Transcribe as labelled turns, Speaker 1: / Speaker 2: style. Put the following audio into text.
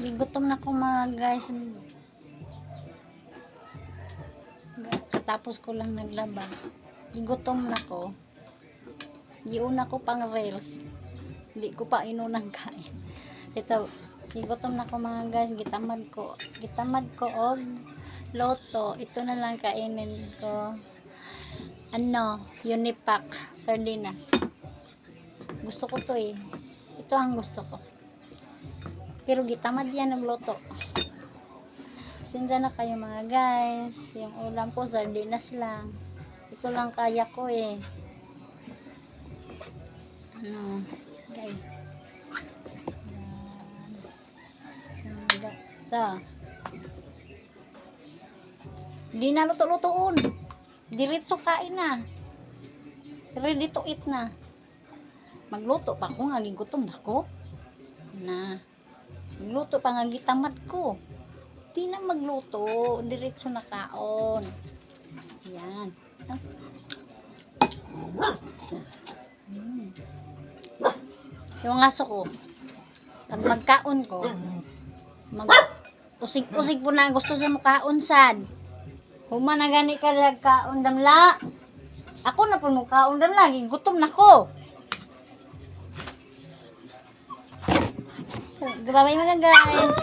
Speaker 1: Gigutom na ko mga guys. Katapos ko lang naglaba. Gigutom na ko. Giuna ko pang reels. Hindi ko pa inunang kain. Ito, gigutom na ko mga guys. Gitamad ko og loto. Ito na lang kainin ko. Unipack sardinas. Gusto ko to eh. Ito ang gusto ko. Pero gitamad yan ng loto. Pasensya na kayo mga guys. Yung ulam ko sardinas lang. Ito lang kaya ko eh. Okay. Ito. Di na luto-lutoon. Diretso kain na. Ready to eat na. Magluto pa ko nga gigutom na ko. Magluto pa nga gitamad ko. Di na magluto. Diretso na kaon. Yan. Yung aso ko, pag magkaon ko, usig-usig po na gusto sa mukhaon sad. Huma na gani ka kaon damla. Ako na po mukhaon damla, gutom na ko. Grabe mga guys.